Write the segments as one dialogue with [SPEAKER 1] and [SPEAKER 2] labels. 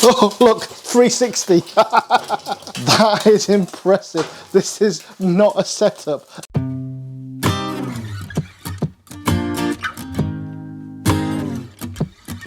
[SPEAKER 1] Oh, look, 360. That is impressive. This is not a setup.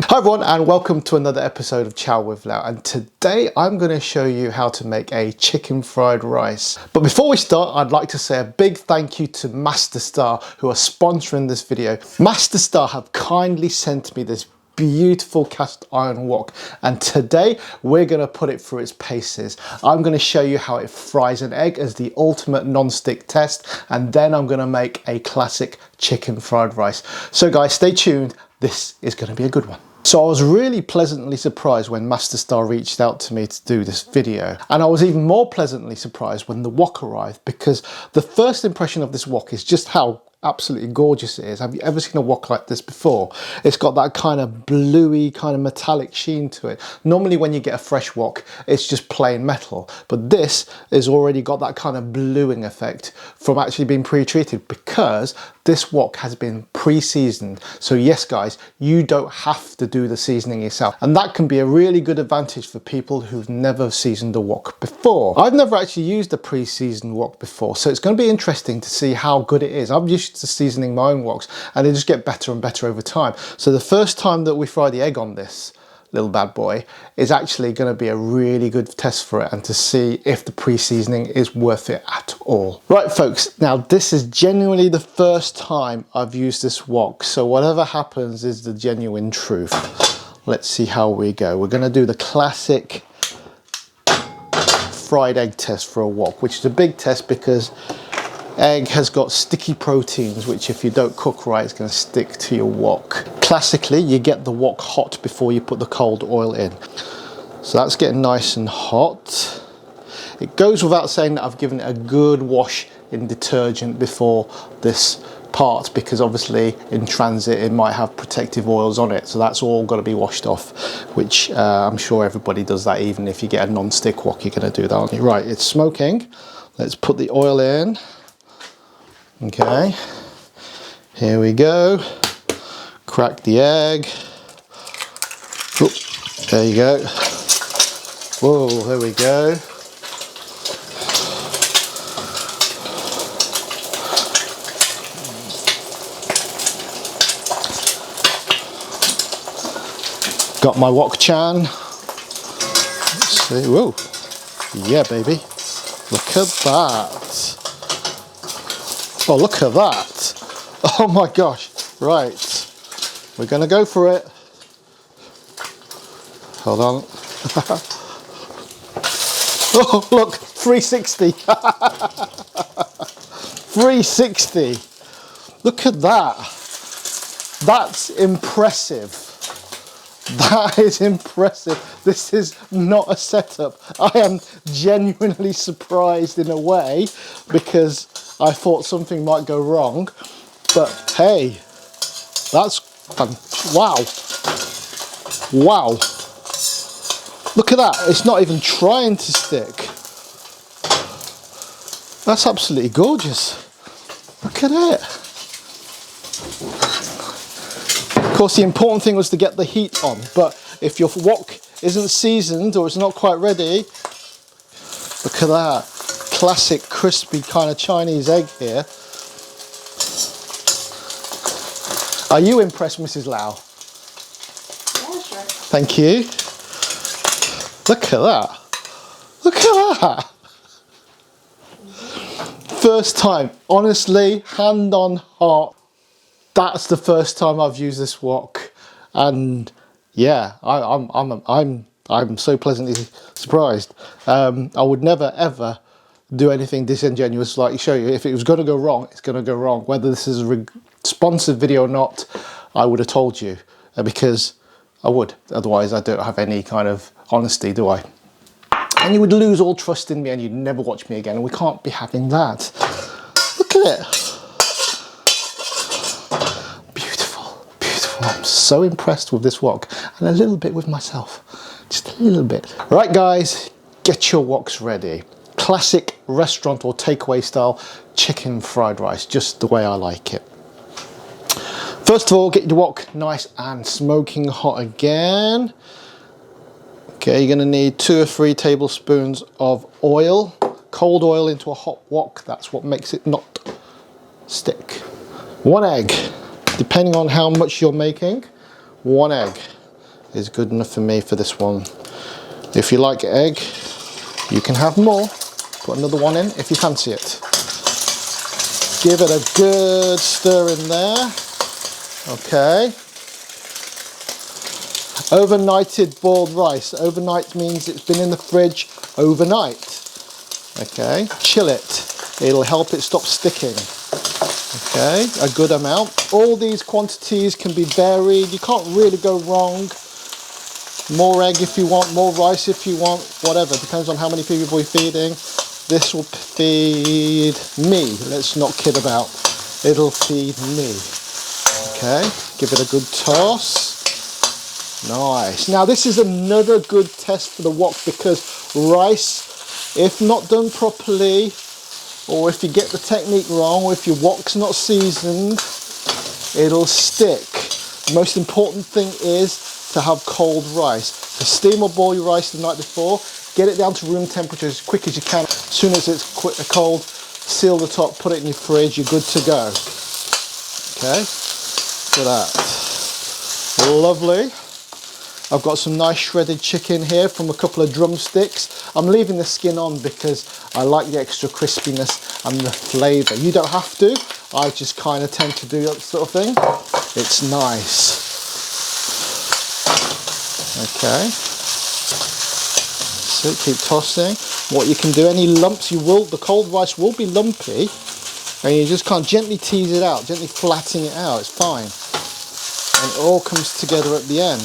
[SPEAKER 1] Hi everyone, and welcome to another episode of Chow with Lau, and today I'm going to show you how to make a chicken fried rice. But before we start, I'd like to say a big thank you to Master Star, who are sponsoring this video. Master Star have kindly sent me this beautiful cast iron wok, and today we're going to put it through its paces. I'm going to show you how it fries an egg as the ultimate non-stick test, and then I'm going to make a classic chicken fried rice. So guys, stay tuned. This is going to be a good one. So I was really pleasantly surprised when Master Star reached out to me to do this video, and I was even more pleasantly surprised when the wok arrived, because the first impression of this wok is just how absolutely gorgeous it is. Have you ever seen a wok like this before? It's got that kind of bluey, kind of metallic sheen to it. Normally when you get a fresh wok, it's just plain metal, but this has already got that kind of bluing effect from actually being pre-treated, because this wok has been pre-seasoned. So yes guys, you don't have to do the seasoning yourself, and that can be a really good advantage for people who've never seasoned a wok before. I've never actually used a pre-seasoned wok before, so it's going to be interesting to see how good it is. I'm used to seasoning my own woks, and they just get better and better over time. So the first time that we fry the egg on this little bad boy is actually going to be a really good test for it, and to see if the pre-seasoning is worth it at all. Right folks, now this is genuinely the first time I've used this wok, so whatever happens is the genuine truth. Let's see how we go. We're going to do the classic fried egg test for a wok, which is a big test because egg has got sticky proteins, which if you don't cook right, it's going to stick to your wok. Classically, you get the wok hot before you put the cold oil in. So that's getting nice and hot. It goes without saying that I've given it a good wash in detergent before this part, because obviously in transit it might have protective oils on it, so that's all got to be washed off, which I'm sure everybody does that. Even if you get a non-stick wok, you're going to do that, aren't you? Right, it's smoking. Let's put the oil in. Okay, here we go. Crack the egg. Oop, there you go. Whoa, there we go. Got my wok chan. Let's see. Whoa, yeah, baby. Look at that. Oh, look at that. Oh my gosh. Right. We're going to go for it. Hold on. Oh, look. 360. 360. Look at that. That's impressive. That is impressive. This is not a setup. I am genuinely surprised in a way, because I thought something might go wrong, but hey, that's fun. Wow. Wow. Look at that. It's not even trying to stick. That's absolutely gorgeous. Look at it. Of course, the important thing was to get the heat on, but if your wok isn't seasoned or it's not quite ready, look at that. Classic crispy kind of Chinese egg here. Are you impressed, Mrs. Lau?
[SPEAKER 2] Yeah, sure.
[SPEAKER 1] Thank you. Look at that. Look at that. First time, honestly, hand on heart, that's the first time I've used this wok, and yeah, I'm so pleasantly surprised. I would never ever do anything disingenuous like show you. If it was going to go wrong, it's going to go wrong. Whether this is a sponsored video or not, I would have told you, because I would. Otherwise, I don't have any kind of honesty, do I? And you would lose all trust in me, and you'd never watch me again, and we can't be having that. Look at it. Beautiful, beautiful. I'm so impressed with this wok, and a little bit with myself. Just a little bit. Right guys, get your woks ready. Classic restaurant or takeaway style chicken fried rice, just the way I like it. First of all, get your wok nice and smoking hot again. Okay, you're going to need 2 or 3 tablespoons of oil, cold oil into a hot wok. That's what makes it not stick. 1 egg, depending on how much you're making, 1 egg is good enough for me for this one. If you like egg, you can have more. Put another one in if you fancy it. Give it a good stir in there. Okay. Overnighted boiled rice. Overnight means it's been in the fridge overnight. Okay. Chill it. It'll help it stop sticking. Okay. A good amount. All these quantities can be varied. You can't really go wrong. More egg if you want, more rice if you want, whatever. Depends on how many people you're feeding. This will feed me. Let's not kid about. It'll feed me. Okay, give it a good toss. Nice. Now this is another good test for the wok because rice, if not done properly, or if you get the technique wrong, or if your wok's not seasoned, it'll stick. The most important thing is to have cold rice. So steam or boil your rice the night before, get it down to room temperature as quick as you can. As soon as it's cold, seal the top, put it in your fridge, you're good to go. Okay, look at that. Lovely. I've got some nice shredded chicken here from a couple of drumsticks. I'm leaving the skin on because I like the extra crispiness and the flavour. You don't have to, I just kind of tend to do that sort of thing. It's nice. Okay, so keep tossing. What you can do, any lumps the cold rice will be lumpy, and you just can't gently tease it out, gently flatten it out, it's fine. And it all comes together at the end.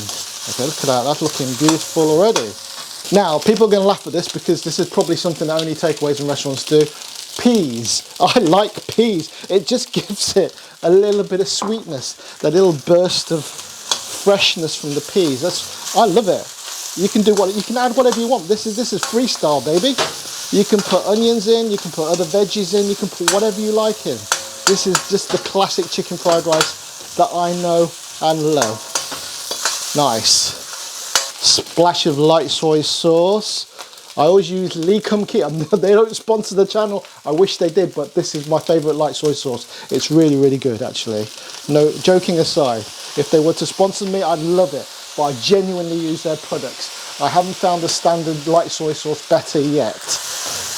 [SPEAKER 1] Okay, look at that, that's looking beautiful already. Now, people are going to laugh at this because this is probably something that only takeaways and restaurants do. Peas. I like peas. It just gives it a little bit of sweetness, that little burst of freshness from the peas. I love it. You can add whatever you want. This is freestyle, baby. You can put onions in, you can put other veggies in, you can put whatever you like in. This is just the classic chicken fried rice that I know and love. Nice. Splash of light soy sauce. I always use Lee Kum Kee. They don't sponsor the channel. I wish they did, but this is my favourite light soy sauce. It's really, really good, actually. No, joking aside, if they were to sponsor me, I'd love it. But I genuinely use their products. I haven't found the standard light soy sauce better yet.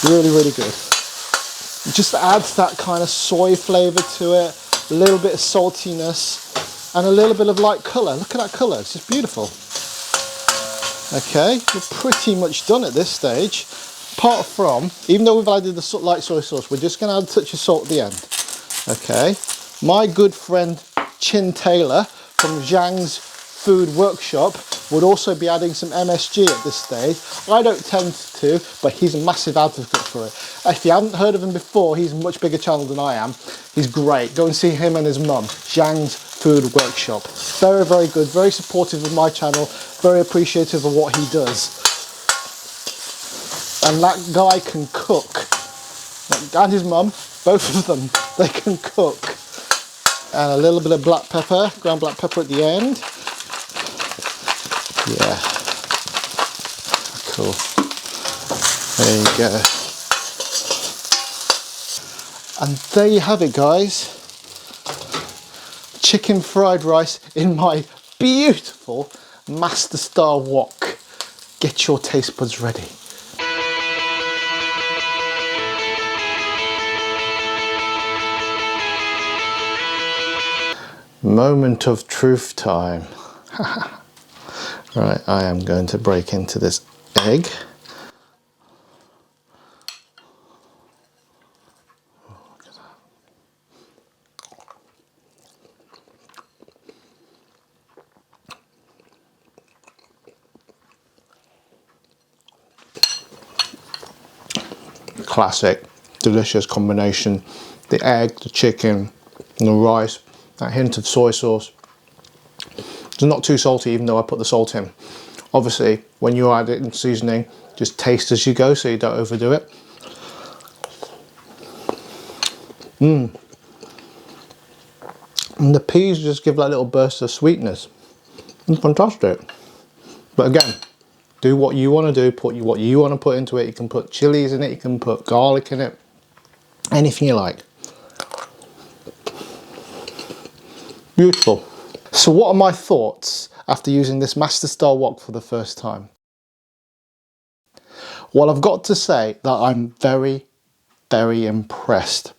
[SPEAKER 1] Really, really good. It just adds that kind of soy flavour to it, a little bit of saltiness, and a little bit of light colour. Look at that colour, it's just beautiful. Okay, we're pretty much done at this stage. Apart from, even though we've added the light soy sauce, we're just going to add a touch of salt at the end. Okay, my good friend Chin Taylor from Zhang's Food Workshop would also be adding some MSG at this stage. I don't tend to, but he's a massive advocate for it. If you haven't heard of him before, he's a much bigger channel than I am. He's great. Go and see him and his mum, Zhang's Food Workshop. Very, very good, very supportive of my channel, very appreciative of what he does. And that guy can cook. And his mum, both of them, they can cook. And a little bit of black pepper, ground black pepper at the end. Yeah, cool. There you go. And there you have it, guys. Chicken fried rice in my beautiful Master Star Wok. Get your taste buds ready. Moment of truth time. Right, I am going to break into this egg. Look at that. Classic, delicious combination. The egg, the chicken, and the rice, that hint of soy sauce. It's not too salty, even though I put the salt in. Obviously, when you add it in seasoning, just taste as you go so you don't overdo it. And the peas just give that little burst of sweetness. It's fantastic. But again, Do what you want to do, put what you want to put into it. You can put chilies in it, you can put garlic in it, anything you like. Beautiful. So what are my thoughts after using this Master Star Wok for the first time? Well, I've got to say that I'm very, very impressed.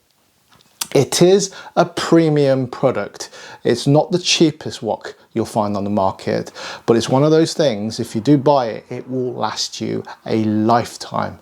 [SPEAKER 1] It is a premium product. It's not the cheapest wok you'll find on the market, but it's one of those things, if you do buy it, it will last you a lifetime.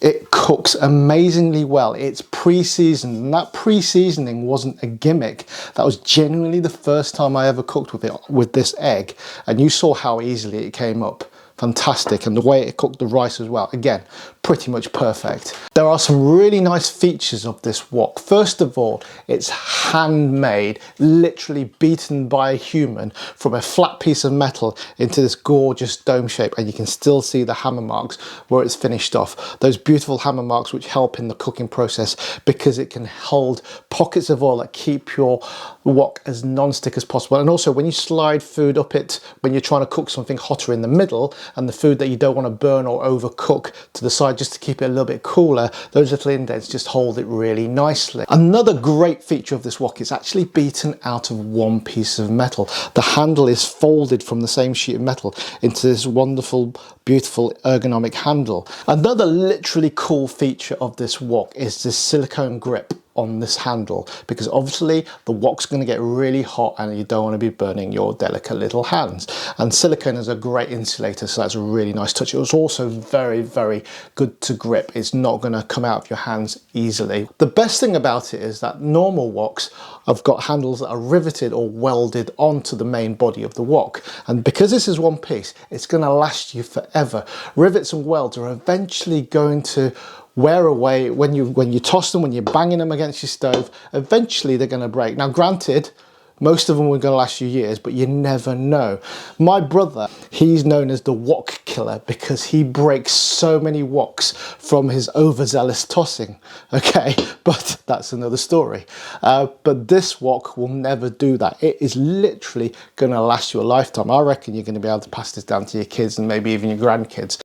[SPEAKER 1] It cooks amazingly well. It's pre-seasoned, and that pre-seasoning wasn't a gimmick. That was genuinely the first time I ever cooked with it, with this egg, and you saw how easily it came up. Fantastic, and the way it cooked the rice as well, again, pretty much perfect. There are some really nice features of this wok. First of all, it's handmade, literally beaten by a human from a flat piece of metal into this gorgeous dome shape, and you can still see the hammer marks where it's finished off. Those beautiful hammer marks which help in the cooking process because it can hold pockets of oil that keep your wok as non-stick as possible. And also when you slide food up it, when you're trying to cook something hotter in the middle, and the food that you don't want to burn or overcook to the side just to keep it a little bit cooler, those little indents just hold it really nicely. Another great feature of this wok is actually beaten out of one piece of metal. The handle is folded from the same sheet of metal into this wonderful, beautiful ergonomic handle. Another literally cool feature of this wok is this silicone grip on this handle, because obviously the wok's going to get really hot and you don't want to be burning your delicate little hands, and silicone is a great insulator, so that's a really nice touch. It was also very, very good to grip. It's not going to come out of your hands easily. The best thing about it is that normal woks have got handles that are riveted or welded onto the main body of the wok, and because this is one piece, it's going to last you forever. Rivets and welds are eventually going to wear away when you toss them, when you're banging them against your stove. Eventually they're going to break. Now granted, most of them are going to last you years, but you never know. My brother, he's known as the wok killer because he breaks so many woks from his overzealous tossing. Okay, but that's another story. But this wok will never do that. It is literally going to last you a lifetime. I reckon you're going to be able to pass this down to your kids and maybe even your grandkids.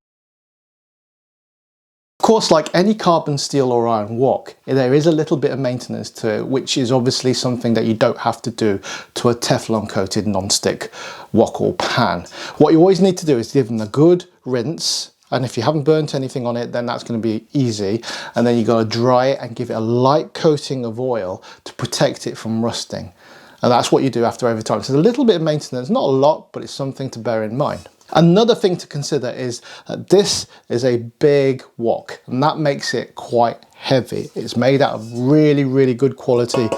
[SPEAKER 1] Of course, like any carbon steel or iron wok, there is a little bit of maintenance to it, which is obviously something that you don't have to do to a Teflon coated non-stick wok or pan. What you always need to do is give them a good rinse, and if you haven't burnt anything on it, then that's going to be easy. And then you got to dry it and give it a light coating of oil to protect it from rusting. And that's what you do after every time. So there's a little bit of maintenance, not a lot, but it's something to bear in mind. Another thing to consider is that this is a big wok, and that makes it quite heavy. It's made out of really, really good quality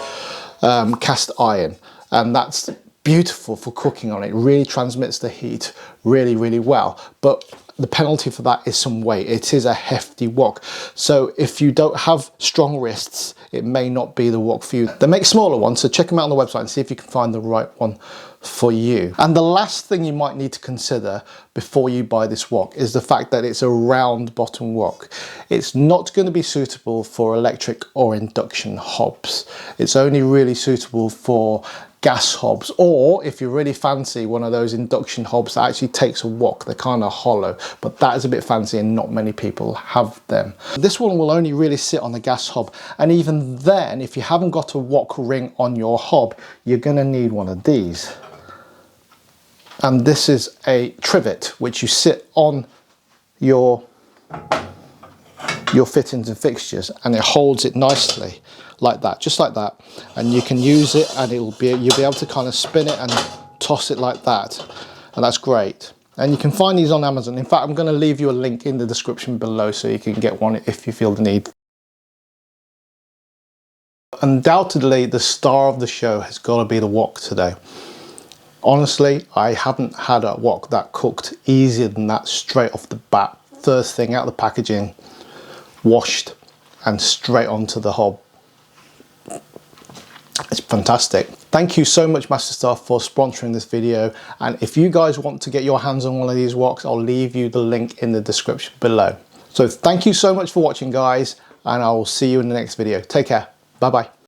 [SPEAKER 1] cast iron, and that's beautiful for cooking on. It really transmits the heat really, really well. But the penalty for that is some weight. It is a hefty wok. So if you don't have strong wrists, it may not be the wok for you. They make smaller ones, so check them out on the website and see if you can find the right one for you. And the last thing you might need to consider before you buy this wok is the fact that it's a round bottom wok. It's not going to be suitable for electric or induction hobs. It's only really suitable for gas hobs, or if you really fancy one of those induction hobs that actually takes a wok. They're kind of hollow, but that is a bit fancy and not many people have them. This one will only really sit on the gas hob, and even then, if you haven't got a wok ring on your hob, you're going to need one of these. And this is a trivet which you sit on your fittings and fixtures, and it holds it nicely like that, just like that, and you can use it, and you'll be able to kind of spin it and toss it like that, and that's great. And you can find these on Amazon. In fact, I'm going to leave you a link in the description below so you can get one if you feel the need. Undoubtedly, the star of the show has got to be the wok today. Honestly, I haven't had a wok that cooked easier than that straight off the bat. First thing out of the packaging, washed and straight onto the hob. It's fantastic. Thank you so much, Master Star, for sponsoring this video. And if you guys want to get your hands on one of these woks, I'll leave you the link in the description below. So thank you so much for watching, guys, and I will see you in the next video. Take care. Bye-bye.